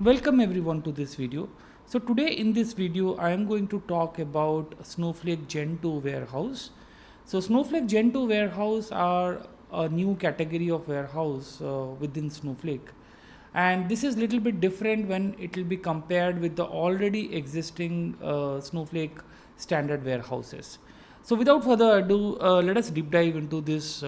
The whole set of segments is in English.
Welcome everyone to this video. So today in this video I am going to talk about Snowflake Gen2 warehouse. So Snowflake Gen2 warehouse are a new category of warehouse within Snowflake, and this is little bit different when it will be compared with the already existing Snowflake standard warehouses. So without further ado, let us deep dive into this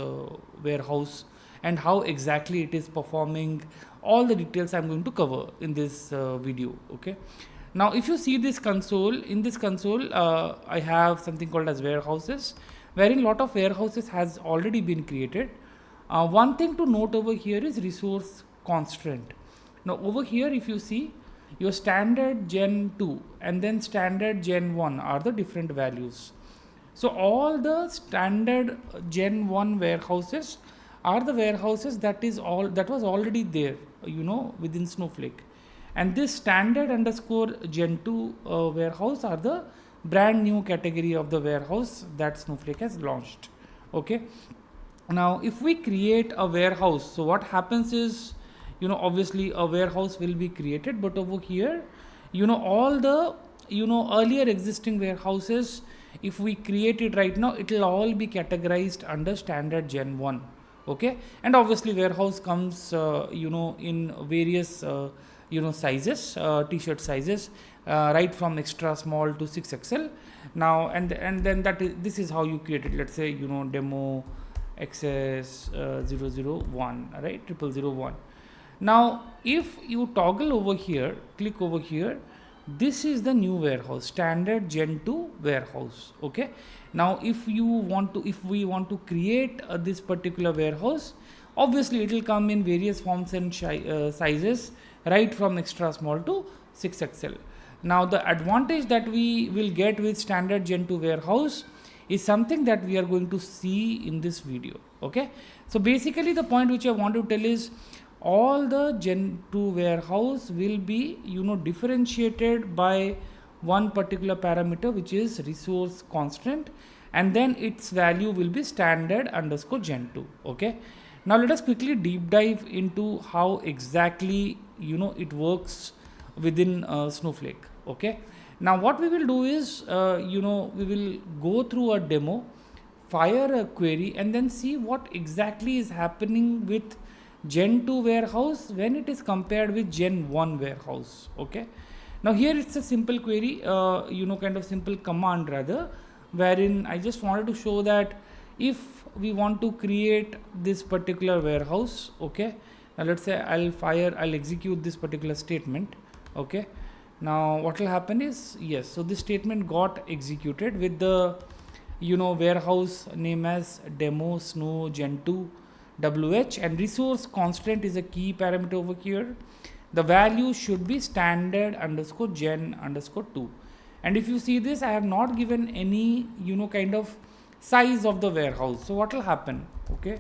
warehouse and how exactly it is performing. All the details I'm going to cover in this video. Okay. Now, if you see this console, in this console, I have something called as warehouses, wherein lot of warehouses has already been created. One thing to note over here is resource constraint. Now, over here, if you see, your standard Gen 2 and then standard Gen 1 are the different values. So all the standard Gen 1 warehouses are the warehouses that was already there, within Snowflake. And this standard underscore Gen 2 warehouse are the brand new category of the warehouse that Snowflake has launched. Okay. Now, if we create a warehouse, so what happens is, obviously a warehouse will be created, but over here, all the, earlier existing warehouses, if we create it right now, it will all be categorized under standard Gen 1. Okay. And obviously warehouse comes, in various, sizes, t-shirt sizes, right from extra small to 6XL. Now, and then this is how you create it. Let's say, demo XS 001, right, 0001. Now, if you toggle over here, click over here, this is the new warehouse, standard Gen 2 warehouse. Okay. Now, if we want to create this particular warehouse, obviously it will come in various forms and sizes, right from extra small to 6XL. Now, the advantage that we will get with standard Gen 2 warehouse is something that we are going to see in this video. Okay. So basically the point which I want to tell is, all the Gen 2 warehouse will be, differentiated by one particular parameter, which is resource constant, and then its value will be standard underscore Gen 2. Okay. Now let us quickly deep dive into how exactly, it works within Snowflake. Okay. Now what we will do is, we will go through a demo, fire a query, and then see what exactly is happening with Gen 2 warehouse when it is compared with Gen 1 warehouse. Okay. Now here it's a simple query, kind of simple command rather, wherein I just wanted to show that if we want to create this particular warehouse, okay. Now let's say I'll execute this particular statement. Okay. Now what will happen is, yes, so this statement got executed with the, warehouse name as demo snow Gen 2 WH, and resource constant is a key parameter over here. The value should be standard underscore Gen underscore 2. And if you see this, I have not given any, kind of size of the warehouse. So what will happen? Okay.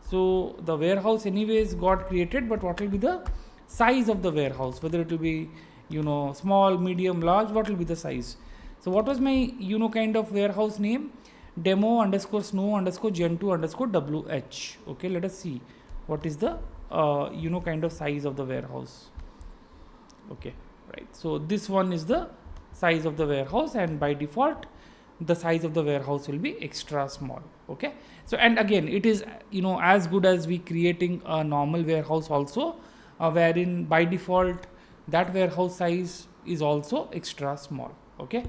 So the warehouse anyways got created, but what will be the size of the warehouse? Whether it will be, small, medium, large, what will be the size? So what was my, kind of warehouse name? Demo underscore snow underscore Gen 2 underscore WH. Okay, let us see what is the kind of size of the warehouse. Okay, right. So this one is the size of the warehouse, and by default the size of the warehouse will be extra small. Okay. So, and again, it is, as good as we creating a normal warehouse also, wherein by default that warehouse size is also extra small. Okay.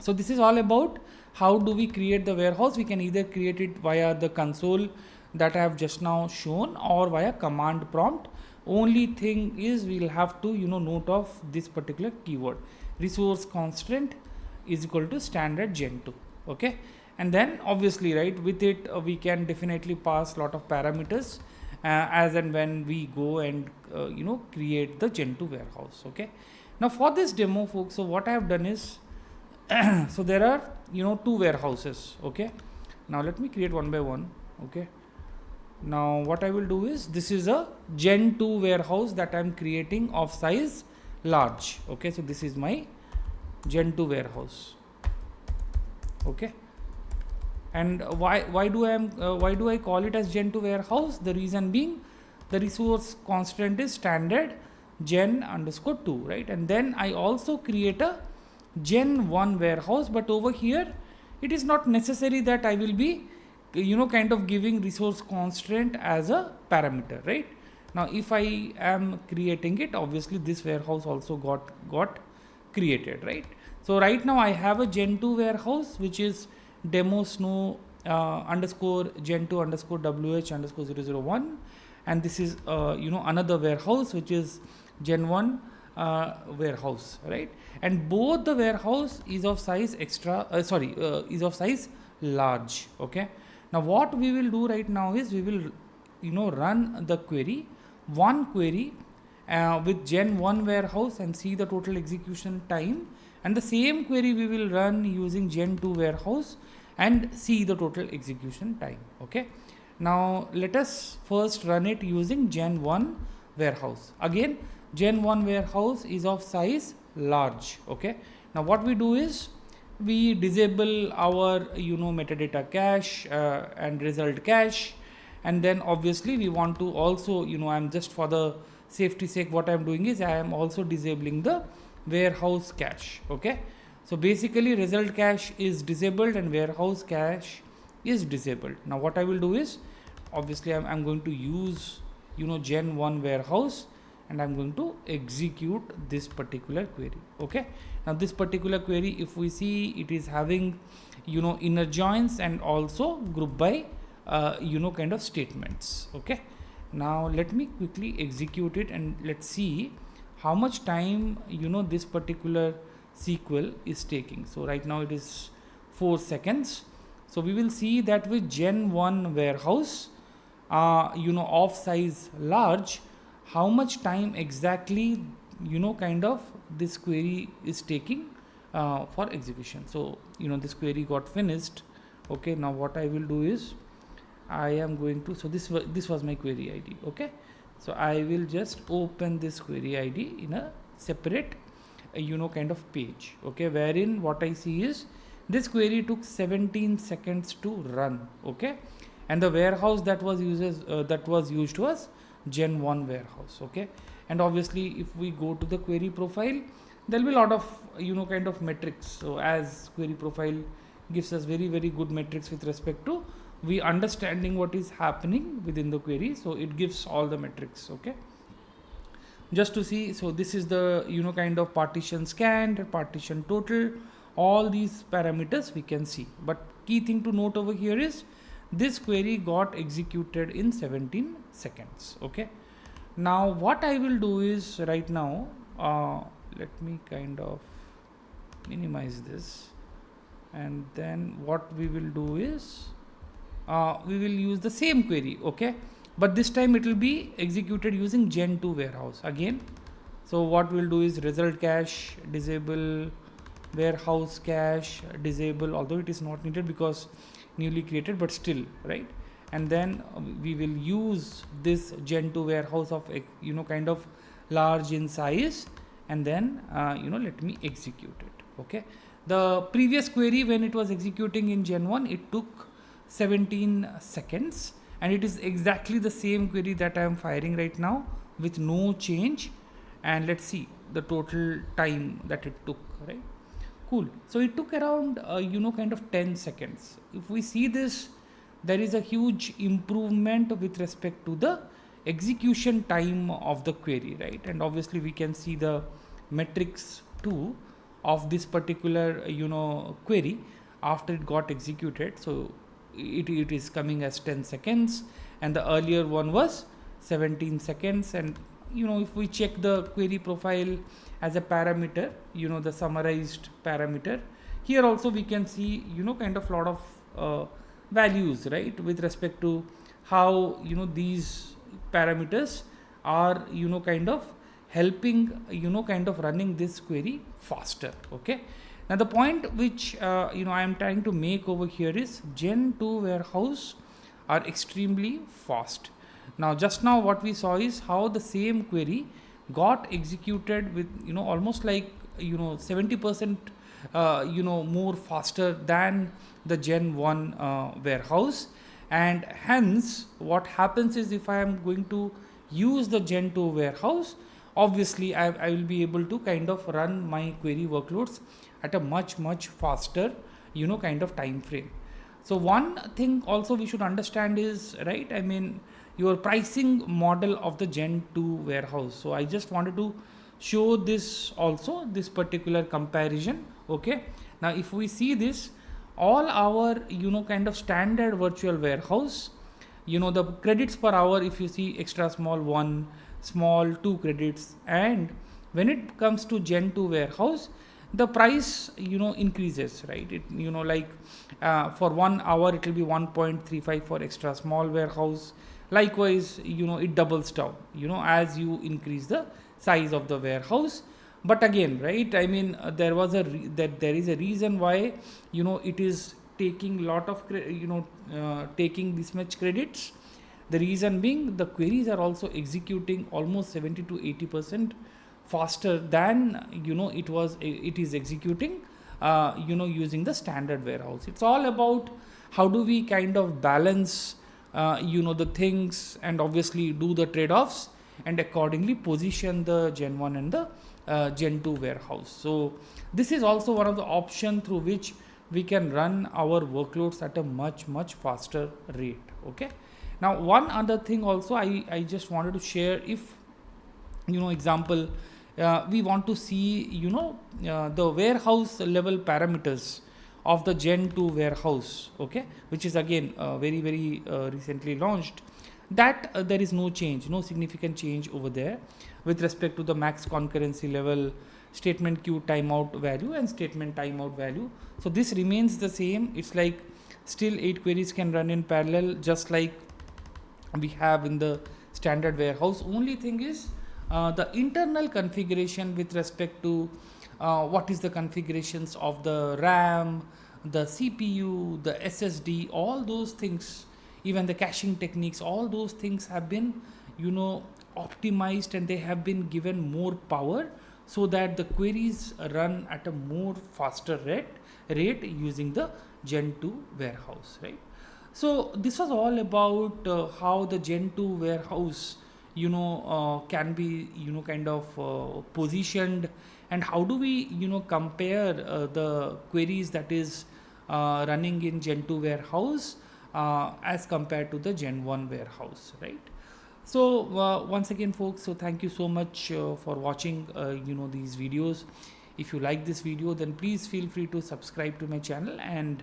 So this is all about how do we create the warehouse. We can either create it via the console that I have just now shown, or via command prompt. Only thing is, we'll have to, note of this particular keyword, resource constant is equal to standard Gen 2. Okay. And then obviously, right, with it, we can definitely pass lot of parameters as and when we go and, create the Gen 2 warehouse. Okay. Now for this demo, folks, so what I have done is, so there are, two warehouses. Okay. Now let me create one by one. Okay. Now what I will do is, this is a Gen 2 warehouse that I am creating of size large. Okay. So this is my Gen 2 warehouse. Okay. And why do I call it as Gen 2 warehouse? The reason being, the resource constant is standard Gen underscore 2, right? And then I also create a Gen 1 warehouse, but over here it is not necessary that I will be kind of giving resource constraint as a parameter, right? Now if I am creating it, obviously this warehouse also got created, right? So right now I have a Gen2 warehouse which is demo snow underscore Gen2 underscore WH underscore 001, and this is another warehouse which is Gen1 warehouse, right? And both the warehouse is of size is of size large. Okay, now what we will do right now is we will run the query, one query with Gen1 warehouse and see the total execution time, and the same query we will run using Gen2 warehouse and see the total execution time. Okay, now let us first run it using Gen1 warehouse. Again, Gen1 warehouse is of size large. Okay, now what we do is we disable our metadata cache and result cache, and then obviously we want to also I'm just for the safety sake, what I'm doing is I am also disabling the warehouse cache. Okay, so basically result cache is disabled and warehouse cache is disabled. Now what I will do is obviously I'm going to use Gen1 warehouse and I'm going to execute this particular query. Okay, now this particular query, if we see, it is having inner joins and also group by kind of statements. Okay, now let me quickly execute it and let's see how much time this particular SQL is taking. So right now it is 4 seconds. So we will see that with Gen1 warehouse of size large, how much time exactly kind of this query is taking for execution. So this query got finished. Okay, now what I will do is I am going to, so this was my query ID. Okay, so I will just open this query ID in a separate kind of page. Okay, wherein what I see is this query took 17 seconds to run. Okay, and the warehouse that was used was Gen1 warehouse. Okay, and obviously if we go to the query profile, there will be a lot of kind of metrics. So as query profile gives us very good metrics with respect to we understanding what is happening within the query, so it gives all the metrics. Okay, just to see, so this is the kind of partition scanned, partition total, all these parameters we can see. But key thing to note over here is this query got executed in 17 seconds. Okay, now what I will do is right now let me kind of minimize this, and then what we will do is we will use the same query. Okay, but this time it will be executed using Gen2 warehouse again. So what we'll do is result cache disable, warehouse cache disable, although it is not needed because newly created, but still, right? And then we will use this Gen2 warehouse of kind of large in size, and then let me execute it. Okay, the previous query when it was executing in Gen1, it took 17 seconds, and it is exactly the same query that I am firing right now with no change. And let's see the total time that it took, right? Cool. So it took around kind of 10 seconds. If we see this, there is a huge improvement with respect to the execution time of the query, right? And obviously we can see the metrics too of this particular query after it got executed. So it is coming as 10 seconds, and the earlier one was 17 seconds. And if we check the query profile as a parameter, the summarized parameter, here also we can see kind of lot of values, right, with respect to how these parameters are kind of helping kind of running this query faster. Okay, now the point which I am trying to make over here is Gen2 warehouse are extremely fast. Now just now what we saw is how the same query got executed with almost like 70% more faster than the Gen1 warehouse. And hence what happens is if I am going to use the Gen2 warehouse, obviously I will be able to kind of run my query workloads at a much faster kind of time frame. So one thing also we should understand is, right, I mean, your pricing model of the Gen 2 warehouse. So I just wanted to show this also, this particular comparison. Okay, now if we see this, all our kind of standard virtual warehouse, the credits per hour, if you see extra small 1, small 2 credits, and when it comes to Gen 2 warehouse, the price increases, right? It like for 1 hour it will be 1.35 for extra small warehouse. Likewise, it doubles down as you increase the size of the warehouse. But again, right, I mean, there is a reason why it is taking lot of taking this much credits. The reason being, the queries are also executing almost 70 to 80% faster than it is executing using the standard warehouse. It's all about how do we kind of balance the things, and obviously do the trade-offs, and accordingly position the Gen 1 and the Gen 2 warehouse. So this is also one of the options through which we can run our workloads at a much faster rate. Okay, now one other thing also I just wanted to share. If example, we want to see the warehouse level parameters of the Gen 2 warehouse, okay, which is again very recently launched, that there is no change, no significant change over there with respect to the max concurrency level, statement queue timeout value, and statement timeout value. So this remains the same. It's like still 8 queries can run in parallel, just like we have in the standard warehouse. Only thing is the internal configuration with respect to what is the configurations of the RAM, the CPU, the SSD, all those things, even the caching techniques, all those things have been optimized, and they have been given more power so that the queries run at a more faster rate using the Gen 2 warehouse, right? So this was all about how the Gen 2 warehouse can be kind of positioned, and how do we compare the queries that is running in Gen 2 warehouse as compared to the Gen 1 warehouse, right? So once again, folks, so thank you so much for watching these videos. If you like this video, then please feel free to subscribe to my channel, and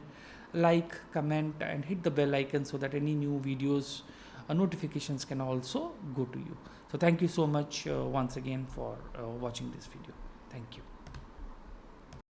like, comment, and hit the bell icon so that any new videos notifications can also go to you. So thank you so much once again for watching this video. Thank you.